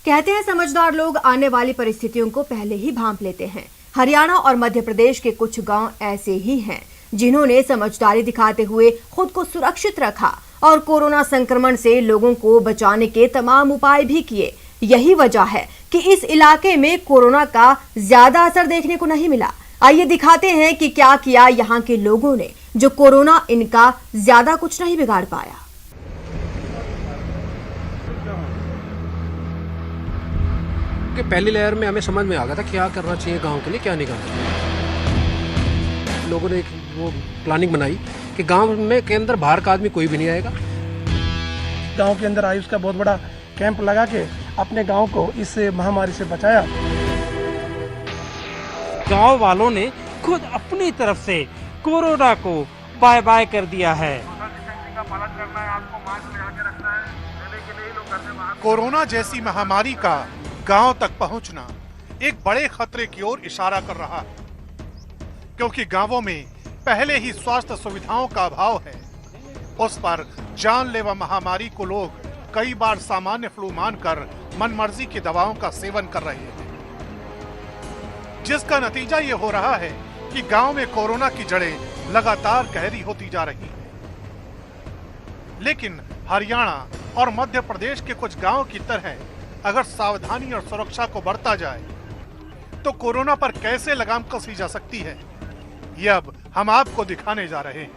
कहते हैं समझदार लोग आने वाली परिस्थितियों को पहले ही भांप लेते हैं। हरियाणा और मध्य प्रदेश के कुछ गांव ऐसे ही हैं जिन्होंने समझदारी दिखाते हुए खुद को सुरक्षित रखा और कोरोना संक्रमण से लोगों को बचाने के तमाम उपाय भी किए। यही वजह है कि इस इलाके में कोरोना का ज्यादा असर देखने को नहीं मिला। आइए दिखाते हैं कि क्या किया यहाँ के लोगों ने, जो कोरोना इनका ज्यादा कुछ नहीं बिगाड़ पाया। कि पहली लहर में हमें समझ में आ गया था क्या करना चाहिए गांव के लिए, क्या नहीं करना चाहिए। लोगों ने एक वो प्लानिंग बनाई कि गांव में के अंदर बाहर का आदमी कोई भी नहीं आएगा। गांव के अंदर आयुष का बहुत बड़ा कैंप लगा के अपने गांव को इस महामारी से बचाया। गांव वालों ने खुद अपनी तरफ से कोरोना को बाय बाय कर दिया है। कोरोना जैसी महामारी का गांव तक पहुंचना एक बड़े खतरे की ओर इशारा कर रहा है, क्योंकि गांवों में पहले ही स्वास्थ्य सुविधाओं का अभाव है। उस पर जानलेवा महामारी को लोग कई बार सामान्य फ्लू मानकर मनमर्जी की दवाओं का सेवन कर रहे हैं, जिसका नतीजा ये हो रहा है कि गांव में कोरोना की जड़ें लगातार गहरी होती जा रही हैं। लेकिन हरियाणा और मध्य प्रदेश के कुछ गांव की तरह अगर सावधानी और सुरक्षा को बरता जाए तो कोरोना पर कैसे लगाम कसी जा सकती है, ये अब हम आपको दिखाने जा रहे हैं।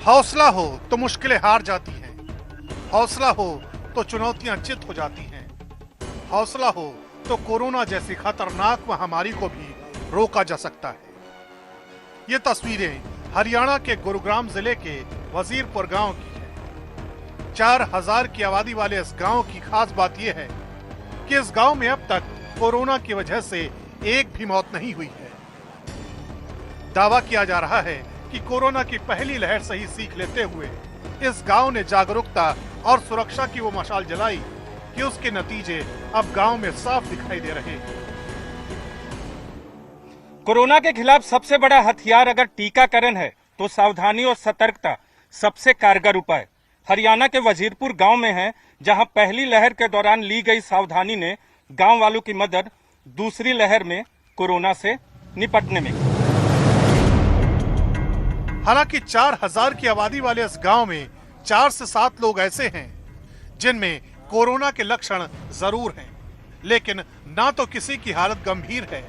हौसला हो तो मुश्किलें हार जाती हैं, हौसला हो तो चुनौतियां चित हो जाती हैं, हौसला हो तो कोरोना जैसी खतरनाक महामारी को भी रोका जा सकता है। ये तस्वीरें हरियाणा के गुरुग्राम जिले के वजीरपुर गांव की है। 4000 की आबादी वाले इस गांव की खास बात यह है कि इस गांव में अब तक कोरोना की वजह से एक भी मौत नहीं हुई है। दावा किया जा रहा है कि कोरोना की पहली लहर से ही सीख लेते हुए इस गांव ने जागरूकता और सुरक्षा की वो मशाल जलाई कि उसके नतीजे अब गांव में साफ दिखाई दे रहे हैं। कोरोना के खिलाफ सबसे बड़ा हथियार अगर टीकाकरण है तो सावधानी और सतर्कता सबसे कारगर उपाय हरियाणा के वजीरपुर गांव में है, जहां पहली लहर के दौरान ली गई सावधानी ने गांव वालों की मदद दूसरी लहर में कोरोना से निपटने में। हालांकि 4000 की आबादी वाले इस गांव में 4 से 7 लोग ऐसे हैं जिनमें कोरोना के लक्षण जरूर हैं, लेकिन ना तो किसी की हालत गंभीर है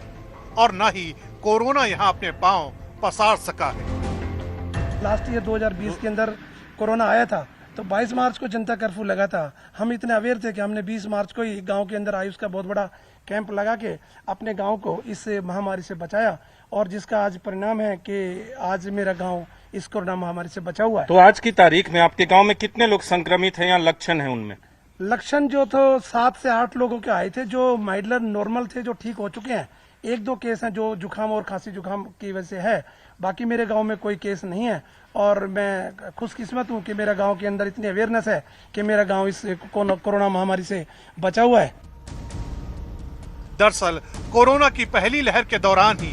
और ना ही कोरोना यहां अपने पांव पसार सका है। लास्ट ईयर 2020 के अंदर कोरोना आया था तो 22 मार्च को जनता कर्फ्यू लगा था। हम इतने अवेयर थे कि हमने 20 मार्च को ही गांव के अंदर आयुष का बहुत बड़ा कैंप लगा के अपने गांव को इस महामारी से बचाया, और जिसका आज परिणाम है कि आज मेरा गांव इस कोरोना महामारी से बचा हुआ है। तो आज की तारीख में आपके गाँव में कितने लोग संक्रमित हैं या लक्षण है उनमें? लक्षण जो तो 7 से 8 लोगों के आए थे जो माइल्डर नॉर्मल थे, जो ठीक हो चुके हैं। 1-2 केस हैं जो जुकाम और खांसी जुकाम की वजह से है, बाकी मेरे गांव में कोई केस नहीं है। और मैं खुशकिस्मत हूं कि मेरा गांव के अंदर इतनी अवेयरनेस है कि मेरा गांव इस कोरोना महामारी से बचा हुआ है। दरअसल कोरोना की पहली लहर के दौरान ही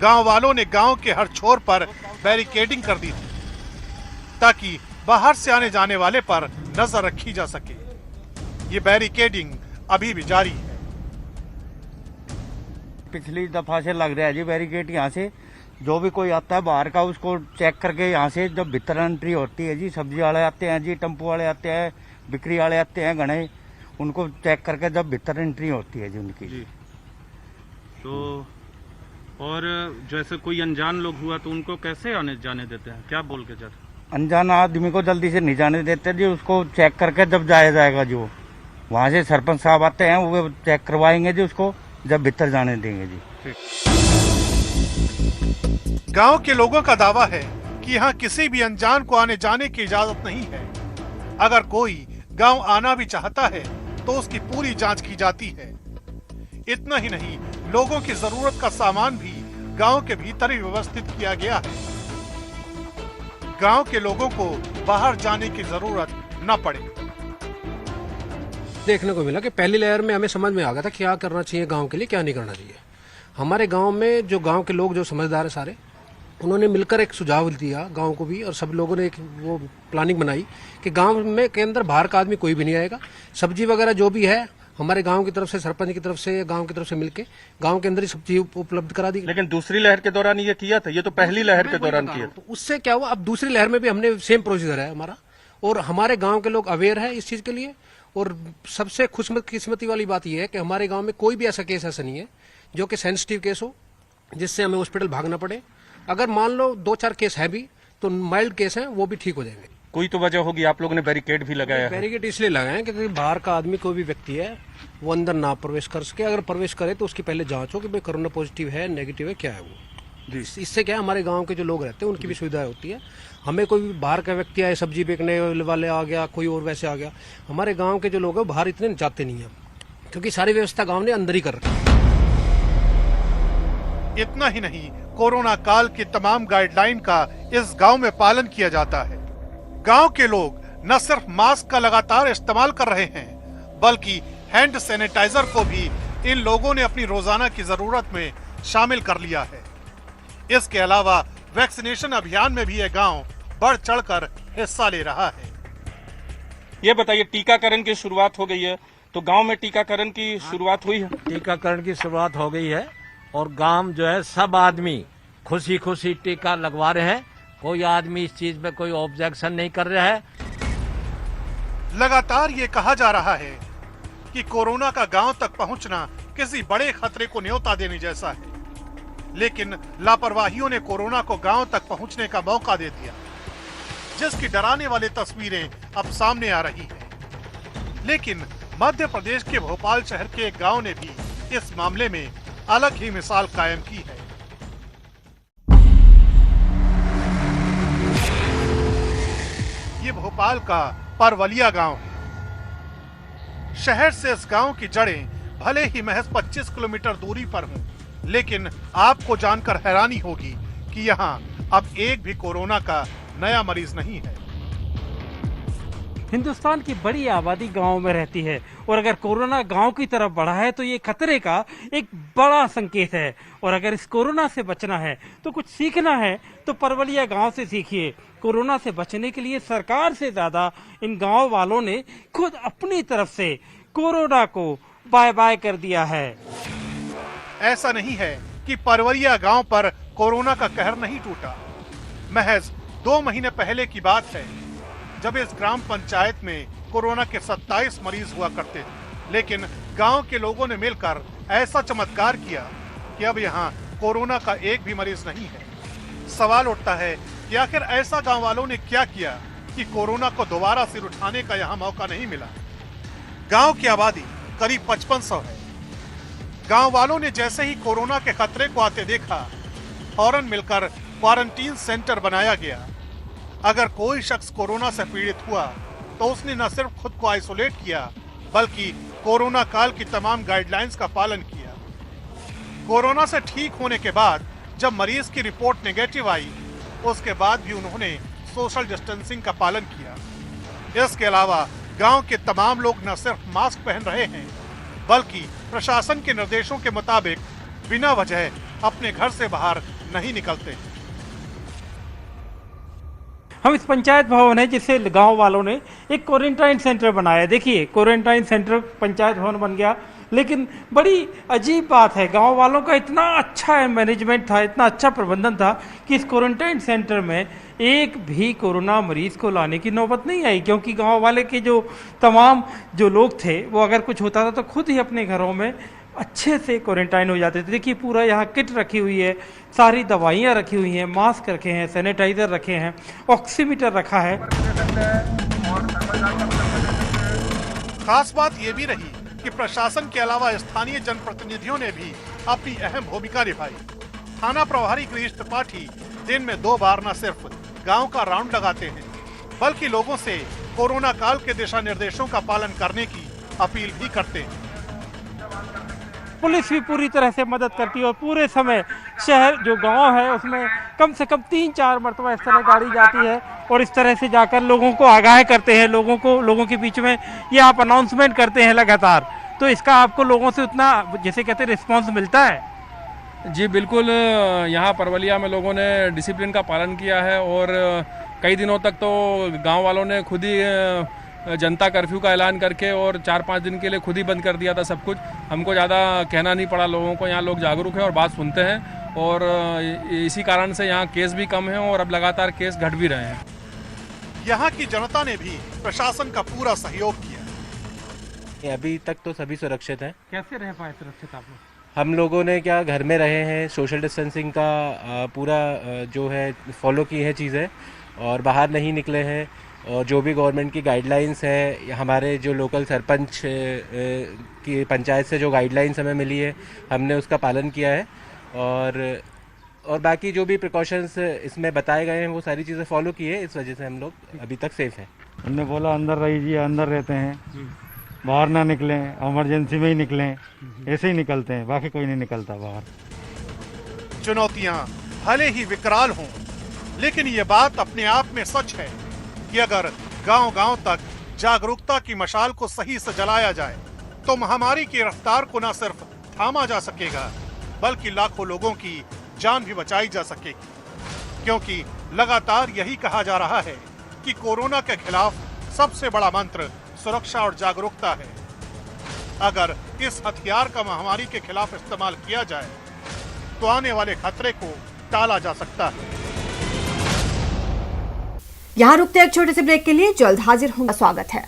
गांव वालों ने गांव के हर छोर पर बैरिकेडिंग कर दी थी ताकि बाहर से आने जाने वाले पर नजर रखी जा सके। ये बैरिकेडिंग अभी भी जारी है। पिछली दफा से लग रहा है जी बैरिकेड। यहाँ से जो भी कोई आता है बाहर का उसको चेक करके यहाँ से जब भीतर एंट्री होती है जी, सब्जी वाले आते हैं जी, टेम्पो वाले आते हैं, बिक्री वाले आते हैं घने, उनको चेक करके जब भीतर एंट्री होती है जी उनकी जी। तो और जैसे कोई अनजान लोग हुआ तो उनको कैसे आने जाने देते हैं, क्या बोल के जाते? अनजान आदमी को जल्दी से नहीं जाने देते जी, उसको चेक करके जब जाया जाएगा जो वहाँ से सरपंच साहब आते हैं वो चेक करवाएंगे जी, उसको जब भीतर जाने देंगे जी। गांव के लोगों का दावा है कि यहाँ किसी भी अनजान को आने जाने की इजाजत नहीं है। अगर कोई गांव आना भी चाहता है तो उसकी पूरी जांच की जाती है। इतना ही नहीं, लोगों की जरूरत का सामान भी गांव के भीतर ही व्यवस्थित किया गया है। गांव के लोगों को बाहर जाने की जरूरत न पड़े। देखने को मिला कि पहली लहर में हमें समझ में आ गया था क्या करना चाहिए गांव के लिए, क्या नहीं करना चाहिए। हमारे गांव में जो गांव के लोग जो समझदार है सारे, उन्होंने मिलकर एक सुझाव दिया गांव को भी, और सब लोगों ने एक वो प्लानिंग बनाई कि गांव में के अंदर बाहर का आदमी कोई भी नहीं आएगा। सब्जी वगैरह जो भी है हमारे गांव की तरफ से, सरपंच की तरफ से, गांव की तरफ से मिलके गांव के अंदर ही सब्जी उपलब्ध करा दी। लेकिन दूसरी लहर के दौरान ये किया था, ये तो पहली लहर के दौरान किया। तो उससे क्या हुआ, अब दूसरी लहर में भी हमने सेम प्रोसीजर है हमारा, और हमारे गांव के लोग अवेयर है इस चीज के लिए। और सबसे खुशकिस्मती वाली बात यह है कि हमारे गांव में कोई भी ऐसा केस ऐसा नहीं है जो कि सेंसिटिव केस हो जिससे हमें हॉस्पिटल भागना पड़े। अगर मान लो 2-4 केस है भी तो माइल्ड केस है, वो भी ठीक हो जाएंगे। कोई तो वजह होगी, आप लोगों ने बैरिकेड भी लगाया है। बैरिकेड इसलिए लगाए हैं क्योंकि बाहर का आदमी कोई भी व्यक्ति है वो अंदर ना प्रवेश कर सके। अगर प्रवेश करे तो उसकी पहले जांच हो कि भाई कोरोना पॉजिटिव है, नेगेटिव है, क्या है वो। इससे क्या है, हमारे गांव के जो लोग रहते हैं उनकी भी सुविधा होती है। हमें कोई भी बाहर का व्यक्ति आए, सब्जी बेचने वाले आ गया, कोई और वैसे आ गया, हमारे गांव के जो लोग हैं बाहर इतने जाते नहीं है क्योंकि सारी व्यवस्था गांव ने अंदर ही कर रखी है। इतना ही नहीं, कोरोना काल की तमाम गाइडलाइन का इस गांव में पालन किया जाता है। गांव के लोग न सिर्फ मास्क का लगातार इस्तेमाल कर रहे हैं बल्कि हैंड सैनिटाइजर को भी इन लोगों ने अपनी रोजाना की जरूरत में शामिल कर लिया है। इसके अलावा वैक्सीनेशन अभियान में भी यह गांव बढ़ चढ़कर हिस्सा ले रहा है। ये बताइए, टीकाकरण की शुरुआत हो गई है, तो गांव में टीकाकरण की शुरुआत हुई है? टीकाकरण की शुरुआत हो गई है और गांव जो है सब आदमी खुशी खुशी टीका लगवा रहे हैं। कोई आदमी इस चीज में कोई ऑब्जेक्शन नहीं कर रहा है। लगातार ये कहा जा रहा है कि कोरोना का गांव तक पहुंचना किसी बड़े खतरे को न्योता देने जैसा है, लेकिन लापरवाहियों ने कोरोना को गांव तक पहुंचने का मौका दे दिया, जिसकी डराने वाली तस्वीरें अब सामने आ रही हैं। लेकिन मध्य प्रदेश के भोपाल शहर के एक गांव ने भी इस मामले में अलग ही मिसाल कायम की है। ये भोपाल का परवलिया गांव है। शहर से इस गांव की जड़ें भले ही महज 25 किलोमीटर दूरी पर हों, लेकिन आपको जानकर हैरानी होगी कि यहाँ अब एक भी कोरोना का नया मरीज नहीं है। हिंदुस्तान की बड़ी आबादी गांव में रहती है और अगर कोरोना गांव की तरफ बढ़ा है तो ये खतरे का एक बड़ा संकेत है। और अगर इस कोरोना से बचना है तो कुछ सीखना है तो परवलिया गांव से सीखिए। कोरोना से बचने के लिए सरकार से ज्यादा इन गांव वालों ने खुद अपनी तरफ से कोरोना को बाय बाय कर दिया है। ऐसा नहीं है कि परवलिया गांव पर कोरोना का कहर नहीं टूटा। महज 2 महीने पहले की बात है जब इस ग्राम पंचायत में कोरोना के 27 मरीज हुआ करते थे, लेकिन गांव के लोगों ने मिलकर ऐसा चमत्कार किया कि अब यहाँ कोरोना का एक भी मरीज नहीं है। सवाल उठता है कि आखिर ऐसा गांव वालों ने क्या किया कि कोरोना को दोबारा सिर उठाने का यहाँ मौका नहीं मिला। गांव की आबादी करीब 5500 है। गांव वालों ने जैसे ही कोरोना के खतरे को आते देखा, फौरन मिलकर क्वारंटीन सेंटर बनाया गया। अगर कोई शख्स कोरोना से पीड़ित हुआ तो उसने न सिर्फ खुद को आइसोलेट किया बल्कि कोरोना काल की तमाम गाइडलाइंस का पालन किया। कोरोना से ठीक होने के बाद जब मरीज की रिपोर्ट नेगेटिव आई, उसके बाद भी उन्होंने सोशल डिस्टेंसिंग का पालन किया। इसके अलावा गांव के तमाम लोग न सिर्फ मास्क पहन रहे हैं बल्कि प्रशासन के निर्देशों के मुताबिक बिना वजह अपने घर से बाहर नहीं निकलते। हम इस पंचायत भवन है जिसे गांव वालों ने एक क्वारंटाइन सेंटर बनाया। देखिए क्वारंटाइन सेंटर पंचायत भवन बन गया, लेकिन बड़ी अजीब बात है, गांव वालों का इतना अच्छा मैनेजमेंट था, इतना अच्छा प्रबंधन था कि इस क्वारंटाइन सेंटर में एक भी कोरोना मरीज को लाने की नौबत नहीं आई, क्योंकि गांव वाले के जो तमाम जो लोग थे वो अगर कुछ होता था तो खुद ही अपने घरों में अच्छे से क्वारंटाइन हो जाते थे। देखिए पूरा यहाँ किट रखी हुई है, सारी दवाइयाँ रखी हुई हैं, मास्क रखे हैं, सैनिटाइजर रखे हैं, ऑक्सीमीटर रखा है। खास बात ये भी रही कि प्रशासन के अलावा स्थानीय जनप्रतिनिधियों ने भी अपनी अहम भूमिका निभाई। थाना प्रभारी गिरीश त्रिपाठी दिन में 2 बार न सिर्फ गांव का राउंड लगाते हैं बल्कि लोगों से कोरोना काल के दिशा निर्देशों का पालन करने की अपील भी करते हैं। पुलिस भी पूरी तरह से मदद करती है और पूरे समय शहर जो गांव है उसमें कम से कम 3-4 मरतबा इस तरह गाड़ी जाती है और इस तरह से जाकर लोगों को आगाह करते हैं, लोगों के बीच में ये आप अनाउंसमेंट करते हैं लगातार। तो इसका आपको लोगों से उतना जैसे कहते हैं रिस्पॉन्स मिलता है। जी बिल्कुल, यहाँ परवलिया में लोगों ने डिसिप्लिन का पालन किया है और कई दिनों तक तो गांव वालों ने खुद ही जनता कर्फ्यू का ऐलान करके और 4-5 दिन के लिए खुद ही बंद कर दिया था सब कुछ। हमको ज़्यादा कहना नहीं पड़ा लोगों को, यहाँ लोग जागरूक हैं और बात सुनते हैं और इसी कारण से यहाँ केस भी कम हैं और अब लगातार केस घट भी रहे हैं। यहाँ की जनता ने भी प्रशासन का पूरा सहयोग किया। अभी तक तो सभी सुरक्षित हैं। कैसे रह पाए सुरक्षित आप लोग? हम लोगों ने क्या घर में रहे हैं, सोशल डिस्टेंसिंग का पूरा जो है फॉलो की है चीज़ें और बाहर नहीं निकले हैं और जो भी गवर्नमेंट की गाइडलाइंस है, हमारे जो लोकल सरपंच की पंचायत से जो गाइडलाइंस हमें मिली है हमने उसका पालन किया है और बाकी जो भी प्रिकॉशंस इसमें बताए गए हैं वो सारी चीज़ें फॉलो की है। इस वजह से हम लोग अभी तक सेफ हैं। उन्होंने बोला अंदर रहिए, अंदर रहते हैं, बाहर ना निकलें, इमरजेंसी में ही निकलें, ऐसे ही निकलते हैं, बाकी कोई नहीं निकलता बाहर। चुनौतियां भले ही विकराल हों, लेकिन ये बात अपने आप में सच है कि अगर गांव-गांव तक जागरूकता की मशाल को सही से जलाया जाए तो महामारी की रफ्तार को न सिर्फ थामा जा सकेगा बल्कि लाखों लोगों की जान भी बचाई जा सकेगी। क्योंकि लगातार यही कहा जा रहा है कि कोरोना के खिलाफ सबसे बड़ा मंत्र सुरक्षा और जागरूकता है। अगर इस हथियार का महामारी के खिलाफ इस्तेमाल किया जाए तो आने वाले खतरे को टाला जा सकता है। यहाँ रुकते एक छोटे से ब्रेक के लिए, जल्द हाजिर होंगे। स्वागत है।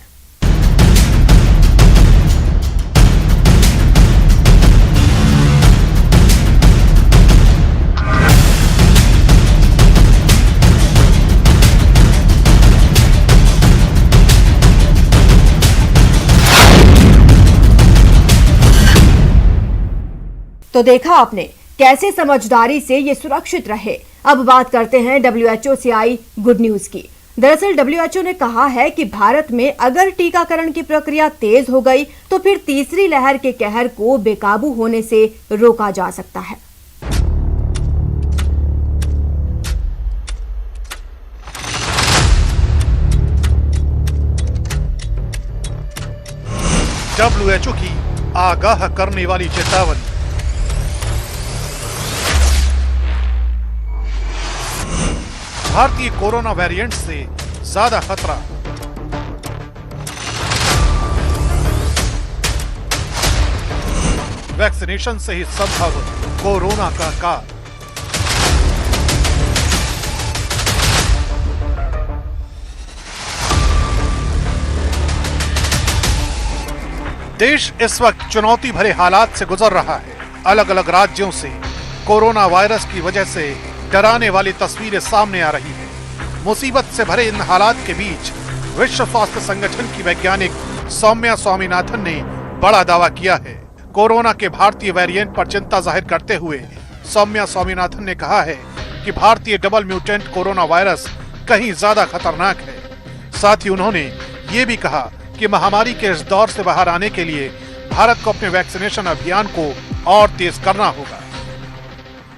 तो देखा आपने कैसे समझदारी से ये सुरक्षित रहे। अब बात करते हैं WHO से आई गुड न्यूज की। दरअसल WHO ने कहा है कि भारत में अगर टीकाकरण की प्रक्रिया तेज हो गई तो फिर तीसरी लहर के कहर को बेकाबू होने से रोका जा सकता है। WHO की आगाह करने वाली चेतावनी। भारतीय कोरोना वेरिएंट से ज्यादा खतरा। वैक्सीनेशन से ही संभव कोरोना का काल। देश इस वक्त चुनौती भरे हालात से गुजर रहा है। अलग अलग राज्यों से कोरोना वायरस की वजह से डराने वाली तस्वीरें सामने आ रही है। मुसीबत से भरे इन हालात के बीच विश्व स्वास्थ्य संगठन की वैज्ञानिक सौम्या स्वामीनाथन ने बड़ा दावा किया है। कोरोना के भारतीय वेरिएंट पर चिंता जाहिर करते हुए सौम्या स्वामीनाथन ने कहा है कि भारतीय डबल म्यूटेंट कोरोना वायरस कहीं ज्यादा खतरनाक है। साथ ही उन्होंने ये भी कहा कि महामारी के इस दौर से बाहर आने के लिए भारत को अपने वैक्सीनेशन अभियान को और तेज करना होगा।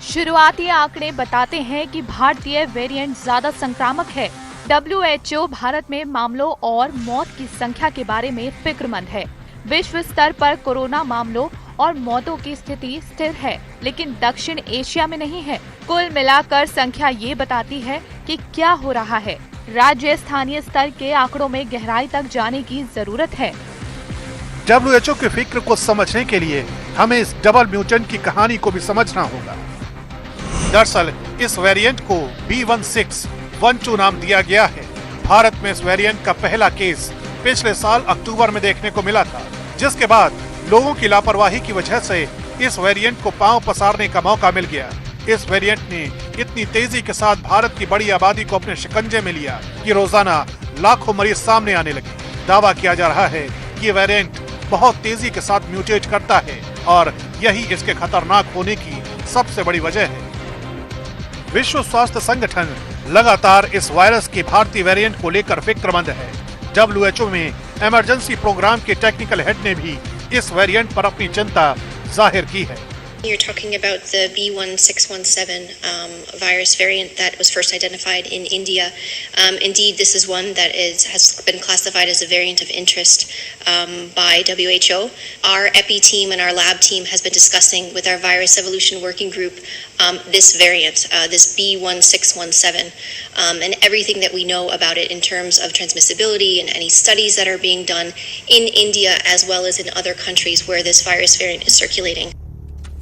शुरुआती आंकड़े बताते हैं कि भारतीय वेरिएंट ज्यादा संक्रामक है। WHO भारत में मामलों और मौत की संख्या के बारे में फिक्रमंद है। विश्व स्तर पर कोरोना मामलों और मौतों की स्थिति स्थिर है, लेकिन दक्षिण एशिया में नहीं है। कुल मिलाकर संख्या ये बताती है कि क्या हो रहा है। राज्य स्थानीय स्तर के आंकड़ों में गहराई तक जाने की जरूरत है। WHO की फिक्र को समझने के लिए हमें इस डबल म्यूटेंट की कहानी को भी समझना होगा। दरअसल इस वेरिएंट को B1612 नाम दिया गया है। भारत में इस वेरिएंट का पहला केस पिछले साल अक्टूबर में देखने को मिला था, जिसके बाद लोगों की लापरवाही की वजह से इस वेरिएंट को पांव पसारने का मौका मिल गया। इस वेरिएंट ने इतनी तेजी के साथ भारत की बड़ी आबादी को अपने शिकंजे में लिया कि रोजाना लाखों मरीज सामने आने लगे। दावा किया जा रहा है कि ये वेरिएंट बहुत तेजी के साथ म्यूटेट करता है और यही इसके खतरनाक होने की सबसे बड़ी वजह है। विश्व स्वास्थ्य संगठन लगातार इस वायरस के भारतीय वेरिएंट को लेकर फिक्रमंद है। WHO में इमरजेंसी प्रोग्राम के टेक्निकल हेड ने भी इस वेरिएंट पर अपनी चिंता जाहिर की है। You're talking about the B1617 virus variant that was first identified in India. Indeed, this is one that has been classified as a variant of interest by WHO. Our EPI team and our lab team has been discussing with our virus evolution working group this variant, this B1617, and everything that we know about it in terms of transmissibility and any studies that are being done in India as well as in other countries where this virus variant is circulating.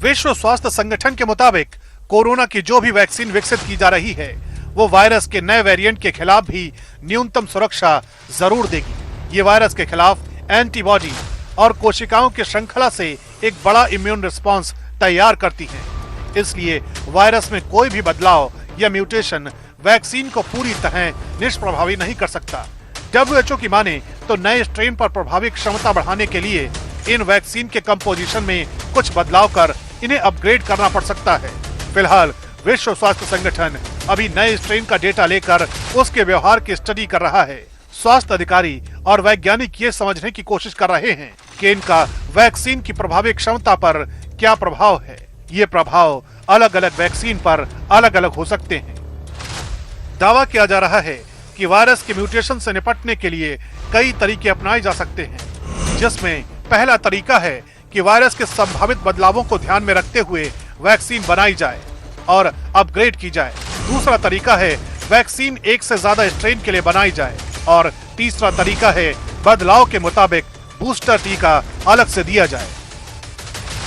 विश्व स्वास्थ्य संगठन के मुताबिक corona की जो भी vaccine विकसित की जा रही है वो वायरस के नए वेरिएंट के खिलाफ भी न्यूनतम सुरक्षा जरूर देगी। ये वायरस के खिलाफ एंटीबॉडी और कोशिकाओं की श्रृंखला से एक बड़ा इम्यून रिस्पांस तैयार करती है। इसलिए वायरस में कोई भी बदलाव या म्यूटेशन वैक्सीन को पूरी तरह निष्प्रभावी नहीं कर सकता। WHO की माने तो नए स्ट्रेन पर प्रभावी क्षमता बढ़ाने के लिए इन वैक्सीन के कंपोजिशन में कुछ बदलाव कर इन्हें अपग्रेड करना पड़ सकता है। फिलहाल विश्व स्वास्थ्य संगठन अभी नए स्ट्रेन का डेटा लेकर उसके व्यवहार की स्टडी कर रहा है। स्वास्थ्य अधिकारी और वैज्ञानिक ये समझने की कोशिश कर रहे हैं कि इनका वैक्सीन की प्रभावी क्षमता पर क्या प्रभाव है। ये प्रभाव अलग अलग वैक्सीन पर अलग अलग हो सकते हैं। दावा किया जा रहा है कि वायरस के म्यूटेशन से निपटने के लिए कई तरीके अपनाए जा सकते हैं, जिसमें पहला तरीका है कि वायरस के संभावित बदलावों को ध्यान में रखते हुए वैक्सीन बनाई जाए और अपग्रेड की जाए। दूसरा तरीका है वैक्सीन एक से ज्यादा स्ट्रेन के लिए बनाई जाए और तीसरा तरीका है बदलाव के मुताबिक बूस्टर टीका अलग से दिया जाए।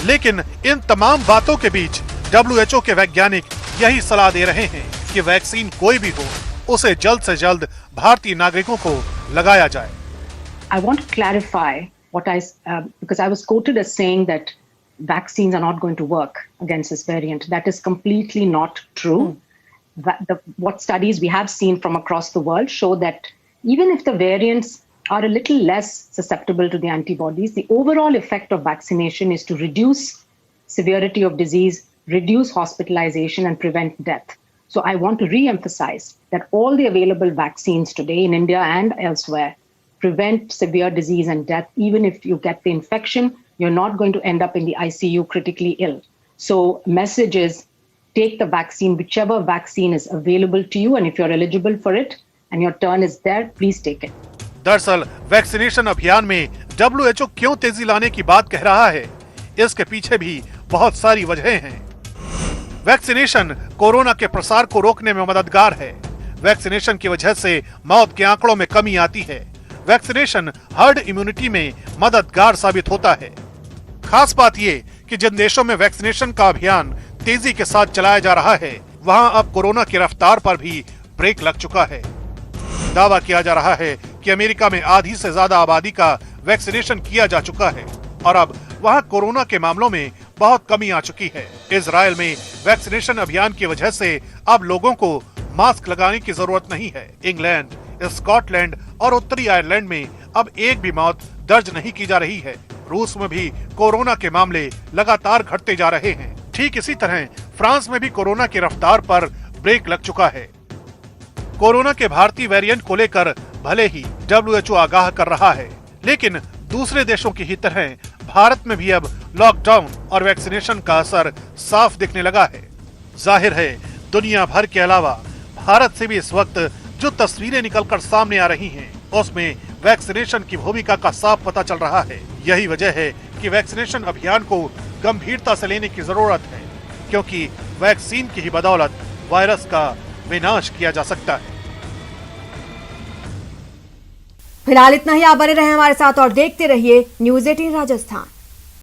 लेकिन इन तमाम बातों के बीच WHO के वैज्ञानिक यही सलाह दे रहे हैं कि वैक्सीन कोई भी हो उसे जल्द से जल्द भारतीय नागरिकों को लगाया जाए। I want to clarify because I was quoted as saying that vaccines are not going to work against this variant. That is completely not true. What studies we have seen from across the world show that even if the variants are a little less susceptible to the antibodies, the overall effect of vaccination is to reduce severity of disease, reduce hospitalization, and prevent death. So I want to re-emphasize that all the available vaccines today in India and elsewhere prevent severe disease and death. Even if you get the infection, you're not going to end up in the ICU critically ill. So message is, take the vaccine, whichever vaccine is available to you, and if you're eligible for it and your turn is there, please take it. दरअसल vaccination अभियान में WHO क्यों तेजी लाने की बात कह रहा है, इसके पीछे भी बहुत सारी वजहें हैं। वैक्सीनेशन कोरोना के प्रसार को रोकने में मददगार है। वैक्सीनेशन की वजह से मौत के आंकड़ों में कमी आती है। वैक्सीनेशन हर्ड इम्यूनिटी में मददगार साबित होता है। खास बात ये कि जिन देशों में वैक्सीनेशन का अभियान तेजी के साथ चलाया जा रहा है, वहां अब कोरोना की रफ्तार पर भी ब्रेक लग चुका है। दावा किया जा रहा है कि अमेरिका में आधी से ज्यादा आबादी का वैक्सीनेशन किया जा चुका है और अब वहां कोरोना के मामलों में बहुत कमी आ चुकी है। इजराइल में वैक्सीनेशन अभियान की वजह से अब लोगों को मास्क लगाने की जरूरत नहीं है। इंग्लैंड, स्कॉटलैंड और उत्तरी आयरलैंड में अब एक भी मौत दर्ज नहीं की जा रही है। रूस में भी कोरोना के मामले लगातार घटते जा रहे हैं। ठीक इसी तरह फ्रांस में भी कोरोना की रफ्तार पर ब्रेक लग चुका है। कोरोना के भारतीय वेरिएंट को लेकर भले ही WHO आगाह कर रहा है, लेकिन दूसरे देशों की ही तरह भारत में भी अब लॉकडाउन और वैक्सीनेशन का असर साफ दिखने लगा है। जाहिर है दुनिया भर के अलावा भारत से भी इस वक्त जो तस्वीरें निकलकर सामने आ रही हैं, उसमें वैक्सीनेशन की भूमिका का साफ पता चल रहा है। यही वजह है कि वैक्सीनेशन अभियान को गंभीरता से लेने की जरूरत है, क्योंकि वैक्सीन की ही बदौलत वायरस का विनाश किया जा सकता है। फिलहाल इतना ही। आप बने रहे हमारे साथ और देखते रहिए News 18 राजस्थान।